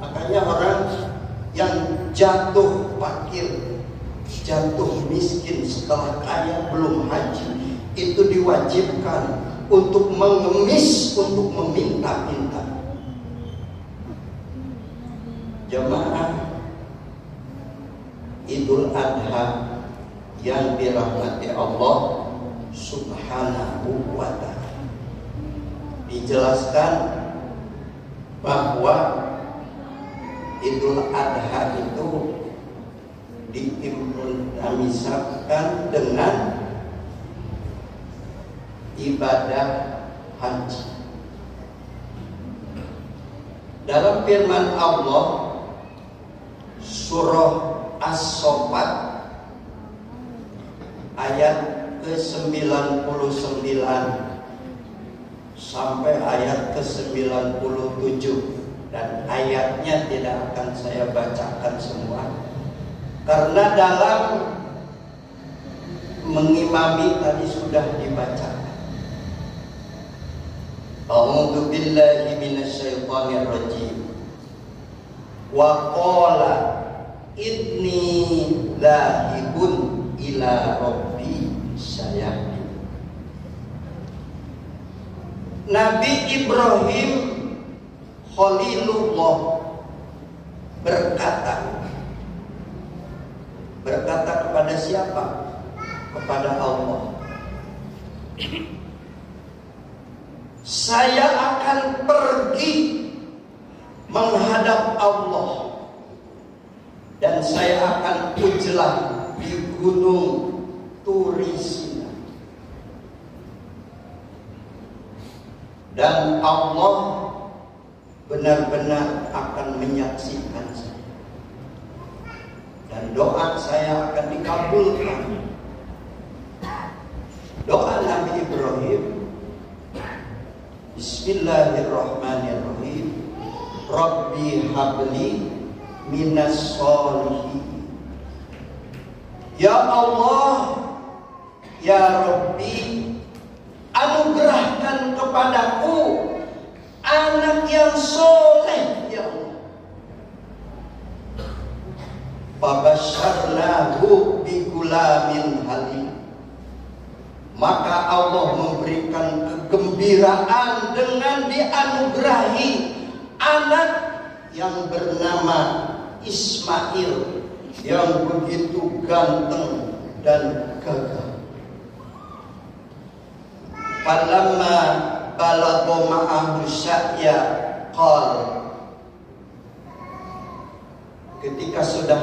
Makanya orang yang jatuh fakir, jatuh miskin setelah kaya belum haji, itu diwajibkan untuk mengemis, untuk meminta-minta. Jemaah Idul Adha yang dirahmati Allah Subhanahu wa ta'ala, dijelaskan bahwa Idul Adha itu diimplementasikan dengan ibadah haji. Dalam firman Allah surah As-Saffat ayat ke-99 sampai ayat ke-97, dan ayatnya tidak akan saya bacakan semua karena dalam mengimami tadi sudah dibacakan. A'udzu billahi minasyaitonir rajim. Wa qala inni dzahibun ila rabbi sayahdi. Nabi Ibrahim Khalilullah berkata kepada siapa? Kepada Allah. Saya akan pergi menghadap Allah dan saya akan ujlah di gunung Turi Sina, dan Allah benar-benar akan menyaksikan saya dan doa saya akan dikabulkan. Doa Nabi Ibrahim, Bismillahirrahmanirrahim. Rabbi habli minas sholihin. Ya Allah, ya Rabbi, anugerahkan kepadaku anak yang soleh, ya Allah. Fabasyarnahu bi gulamin halim. Maka Allah memberikan kegembiraan dengan dianugerahi anak yang bernama Ismail yang begitu ganteng dan gagah. Falamma balagha ma'ahu sya'ya qal, ketika sudah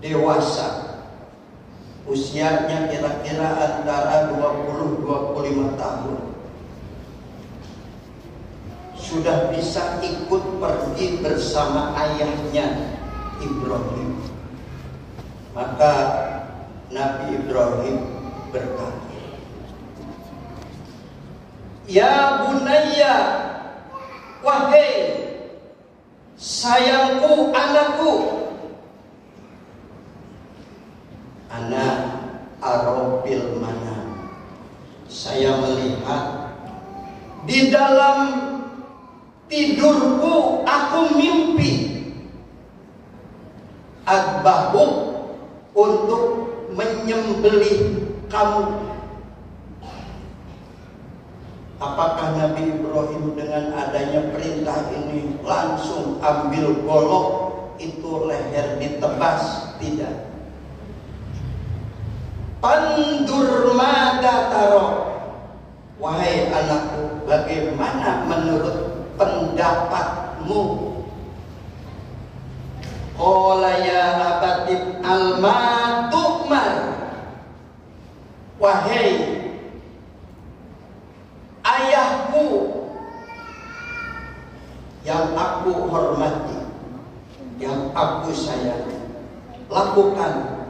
dewasa, usianya kira-kira antara 20-25 tahun, sudah bisa ikut pergi bersama ayahnya Ibrahim. Maka Nabi Ibrahim berkata, Ya bunayya, wahai sayangku, anakku, anak arobil manam, saya melihat di dalam tidurku, aku mimpi adbahu, untuk menyembelih kamu. Apakah Nabi Ibrahim dengan adanya perintah ini langsung ambil golok itu leher ditebas? Tidak. Pandur mada taro, wahai anakku, bagaimana menurut pendapatmu? Qala ya abatib al-matukmar, wahai ayahku yang aku hormati, yang aku sayangi, lakukan,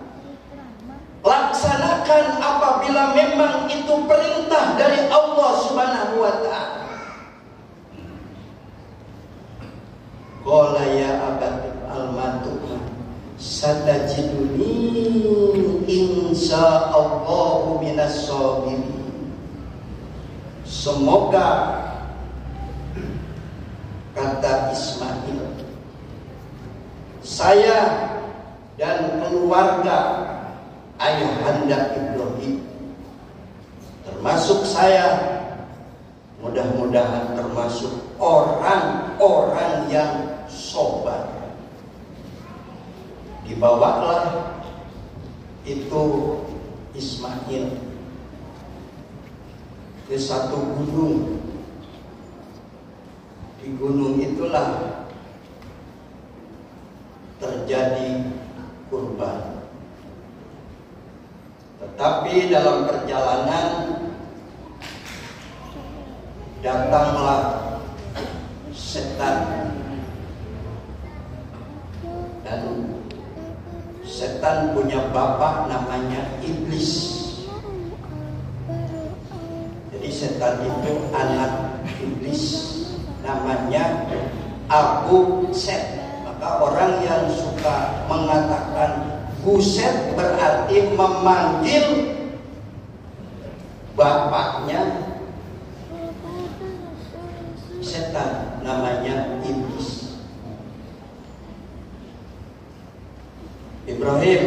laksanakan apabila memang itu perintah dari Allah Subhanahu wa ta'ala. qala ya abati al-matu'ma satajiduni insyaallahu minas sabirin. Semoga, kata Ismail, saya dan keluarga ayahanda Ibrahim, termasuk saya, mudah-mudahan termasuk orang-orang yang sobat. Dibawalah itu Ismail ke satu gunung. Di gunung itulah terjadi kurban. Tetapi dalam perjalanan datanglah setan, dan setan punya bapak namanya iblis. Jadi setan itu anak iblis, namanya Abu Set. Maka orang yang suka mengatakan buset berarti memanggil bapaknya setan, namanya iblis. Ibrahim,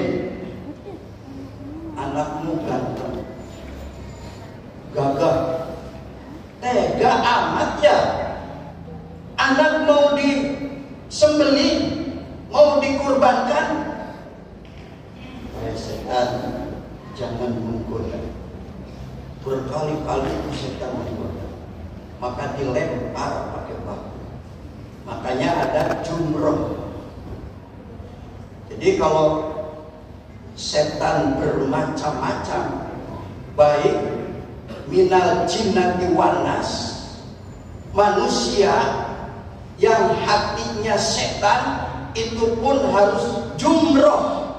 anakmu ganteng, gagah, tega amat ya. Anak mau disembelih, mau dikurbankan. Setan, jangan menggoda. Berkali-kali itu setan menggoda, maka dilempar pakai batu. Makanya ada jumroh. Jadi kalau setan bermacam-macam, baik minal jinnati wan nas, manusia yang hatinya setan itu pun harus jumroh.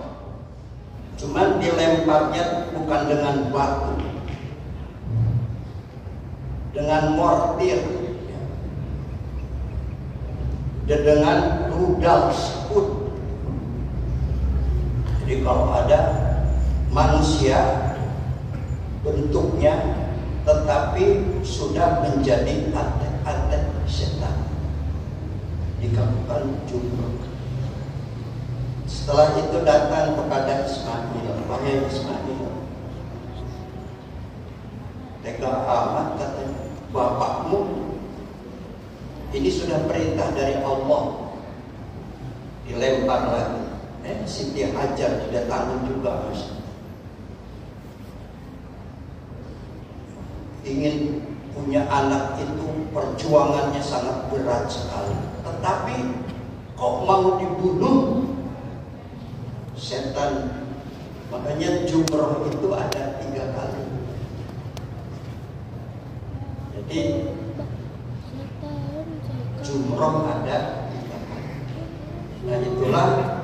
Cuman dilemparnya bukan dengan batu, dengan mortir, dan dengan rudal sekut. Jadi kalau ada manusia bentuknya tetapi sudah menjadi atlet-atlet setan, dikatakan jumroh. Setelah itu datang kepada Ismail, wahai Ismail, tega amat katanya, bapakmu ini sudah perintah dari Allah, dilempar lagi. Siti Hajar tidak tanggung juga, Mas. Ingin punya anak itu perjuangannya sangat berat sekali, tetapi kok mau dibunuh setan. Makanya jumroh itu ada 3 kali. Jadi jumroh ada 3 kali. Nah itulah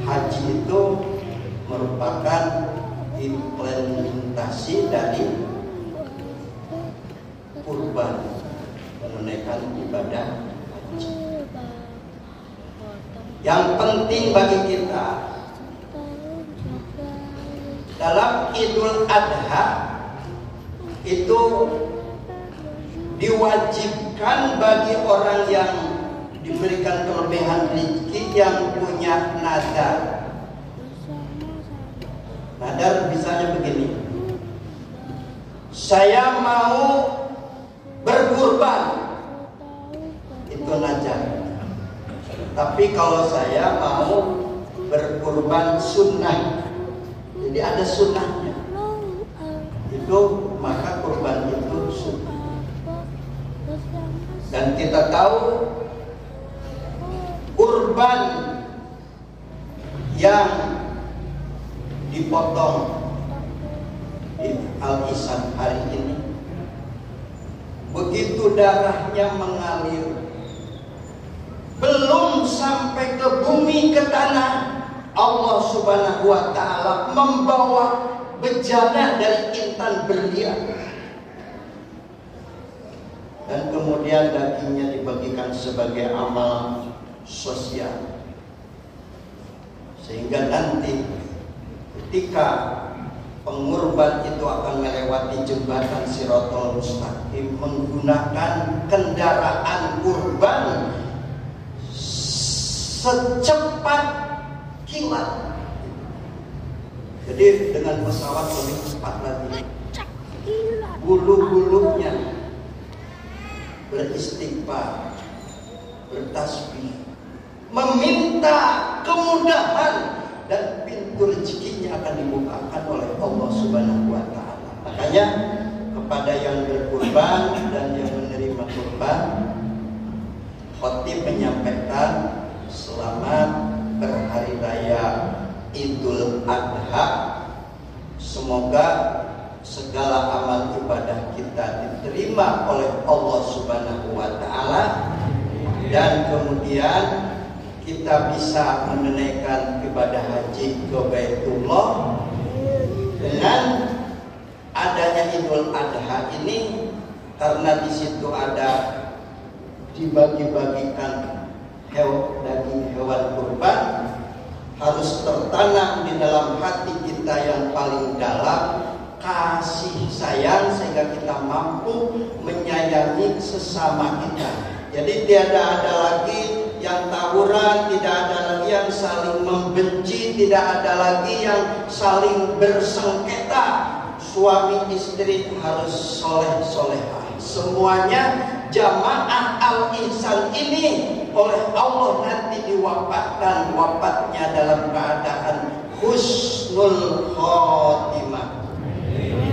haji itu merupakan implementasi dari kurban, menunaikan ibadah haji. Yang penting bagi kita dalam Idul Adha itu diwajibkan bagi orang yang diberikan kelebihan rezeki yang punya nadar. Nadar misalnya begini, saya mau berkurban, itu nadar. Tapi kalau saya mau berkurban sunnah, jadi ada sunnahnya, itu maka kurban itu sunnah. Dan kita tahu kurban yang dipotong di Al-Ihsan hari ini, begitu darahnya mengalir, belum sampai ke bumi, ke tanah, Allah Subhanahu wa ta'ala membawa bejana dari intan berlian. dan kemudian dagingnya dibagikan sebagai amal sosial, sehingga nanti ketika pengurban itu akan melewati jembatan Shirathul Mustaqim menggunakan kendaraan kurban secepat kilat. Jadi dengan pesawat lebih cepat lagi. Bulu-bulunya beristighfar, bertasbih, meminta kemudahan, dan pintu rezekinya akan dibukakan oleh Allah Subhanahu wa Ta'ala. Makanya kepada yang berkurban dan yang menerima kurban, khotib menyampaikan selamat berhari raya Idul Adha. Semoga segala amal ibadah kita diterima oleh Allah Subhanahu wa Ta'ala, dan kemudian kita bisa menunaikan ibadah haji ke Baitullah. Dengan adanya Idul Adha ini, karena di situ ada dibagi-bagikan daging hewan kurban, harus tertanam di dalam hati kita yang paling dalam kasih sayang, sehingga kita mampu menyayangi sesama kita. Jadi tidak ada lagi yang tawuran, tidak ada lagi yang saling membenci, tidak ada lagi yang saling bersengketa. Suami istri harus soleh-solehah. Semuanya jamaah al-ihsan ini oleh Allah nanti diwafatkan, wafatnya dalam keadaan husnul khotimah.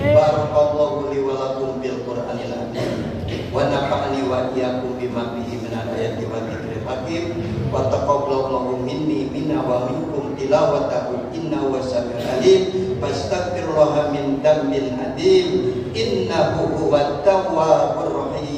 Barakallahu li wa lakum bil Qur'anil azim wa nafa'ani wa iyyakum bima fihi min ayati wa dzikril hakim wa taqabbalallahu minni wa minkum tilawatahu innahu wasami'ul alim fastaghfirullaha min dambin adim innahu huwat tawwabur rahim.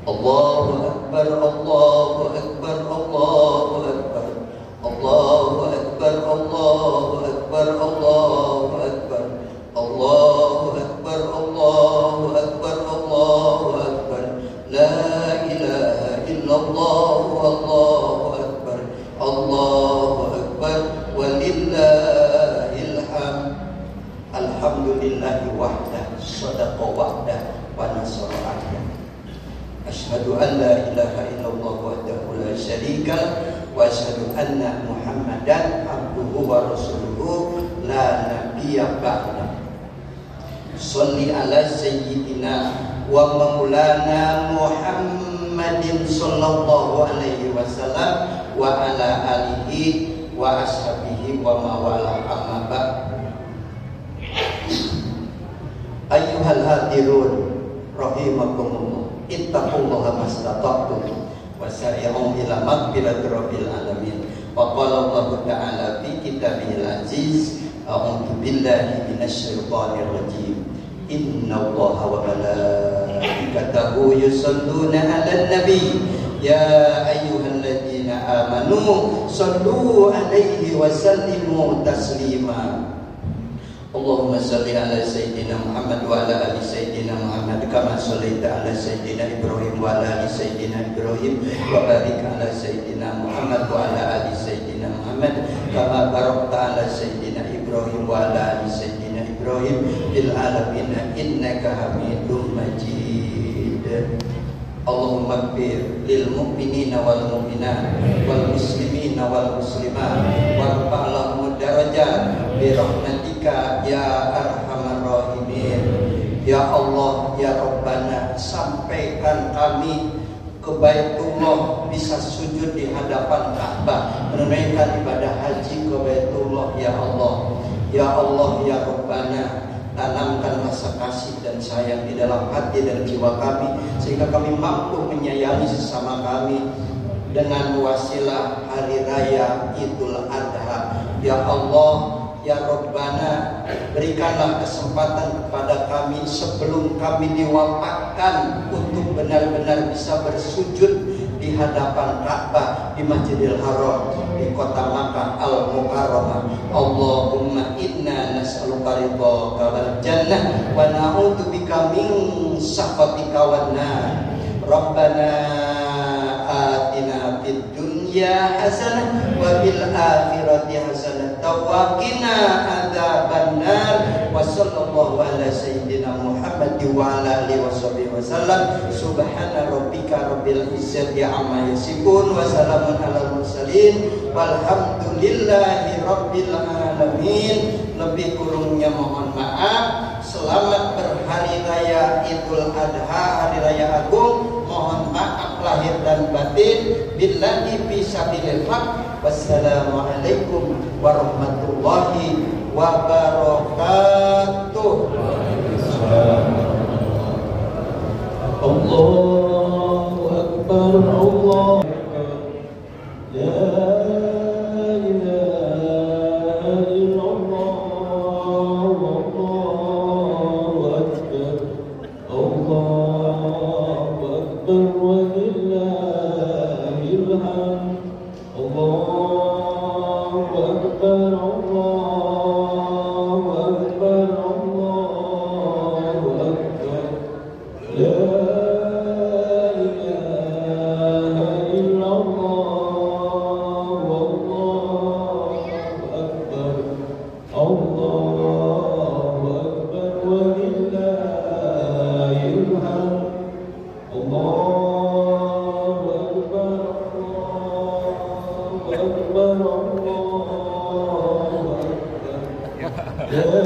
Allahu Akbar, Allahu Akbar, Allahu Akbar, Allahu Akbar, Allahu Akbar, Allahu Akbar, Allahu Akbar, Allahu Akbar, Allahu Akbar, La ilaha illallah, Allahu Akbar, Allahu Akbar, walillahil hamd. Alhamdulillahi wahdah, sadaqa wahdah, wa nasara abdah. Asyhadu an la ilaha illallah wahdahu la syarika wa asyhadu anna Muhammadan abduhu wa rasuluhu la nabiyya ba'da. Sholli ala sayyidina wa maulana Muhammadin sallallahu alaihi wasallam wa ala alihi wa ashabihi wa mawala amma ba'd. Ayyuhal hadirun rahimakumullah, ittaqullaha mastata'tum wasari'u ila maghfirati rabbil alamin. Wa qala Allah ta'ala fi kitabihil aziz, a'udzu billahi minasyaitonir rajim. Innallaha wa malaikatahu yusholluna 'alan nabi ya ayyuhalladzina amanu shallu 'alaihi wa sallimu taslima. Allahumma salli ala Sayyidina Muhammad wa ala ali Sayyidina Muhammad kama shallaita ala Sayyidina Ibrahim wa ala ali Sayyidina Ibrahim wa barik ala Sayyidina Muhammad wa ala ali Sayyidina Muhammad kama barakta ala Sayyidina Ibrahim wa ala ali Sayyidina Ibrahim fil alamin innaka Hamidum Majid. Allahumma ighfir lil mu'minina wal mu'minat wal muslimina wal muslimat warfa' lahum darajat bi rahmatika ya arhamar rahimin. Ya Allah, ya Rabbana, sampaikan kami ke Baitullah, bisa sujud di hadapan Ka'bah, menunaikan ibadah haji ke Baitullah. Ya Allah, ya Allah, ya Rabbana, tanamkan rasa kasih dan sayang di dalam hati dan jiwa kami, sehingga kami mampu menyayangi sesama kami dengan wasilah hari raya Idul Adha. Ya Allah, Ya Rabbana, berikanlah kesempatan kepada kami sebelum kami diwafatkan untuk benar-benar bisa bersujud di hadapan Ka'bah di Masjidil Haram di kota Makkah Al-Mukarramah. Allahumma inna nas'aluka ridhaka wal jannah wa na'udzubika min sakhatika wan nar. Rabbana atina fid dunya hasanah wa fil akhirati hasanah wa qina adzabannar. Wa sallallahu ala sayyidina Muhammad wa ala alihi washabihi wasallam. Subhana rabbika rabbil izzati amma yasifun wa salamun alal mursalin walhamdulillahi rabbil alamin. Lebih kurangnya mohon maaf. Selamat berhari raya Idul Adha, hari raya agung. Mohon maaf lahir dan batin. Billahi fisabilil haq. Wassalamualaikum warahmatullahi wabarakatuh. Allahu Akbar, Allah. La ilaha illallah, Allahu Akbar, Allahu Akbar, walillahil hamd. Allahu Akbar, Allahu Akbar, Allahu Akbar. La ilaha illallah, Allahu Akbar, Allahu Akbar, walillahil hamd. Allahu Akbar, Allahu Akbar, Allahu Akbar.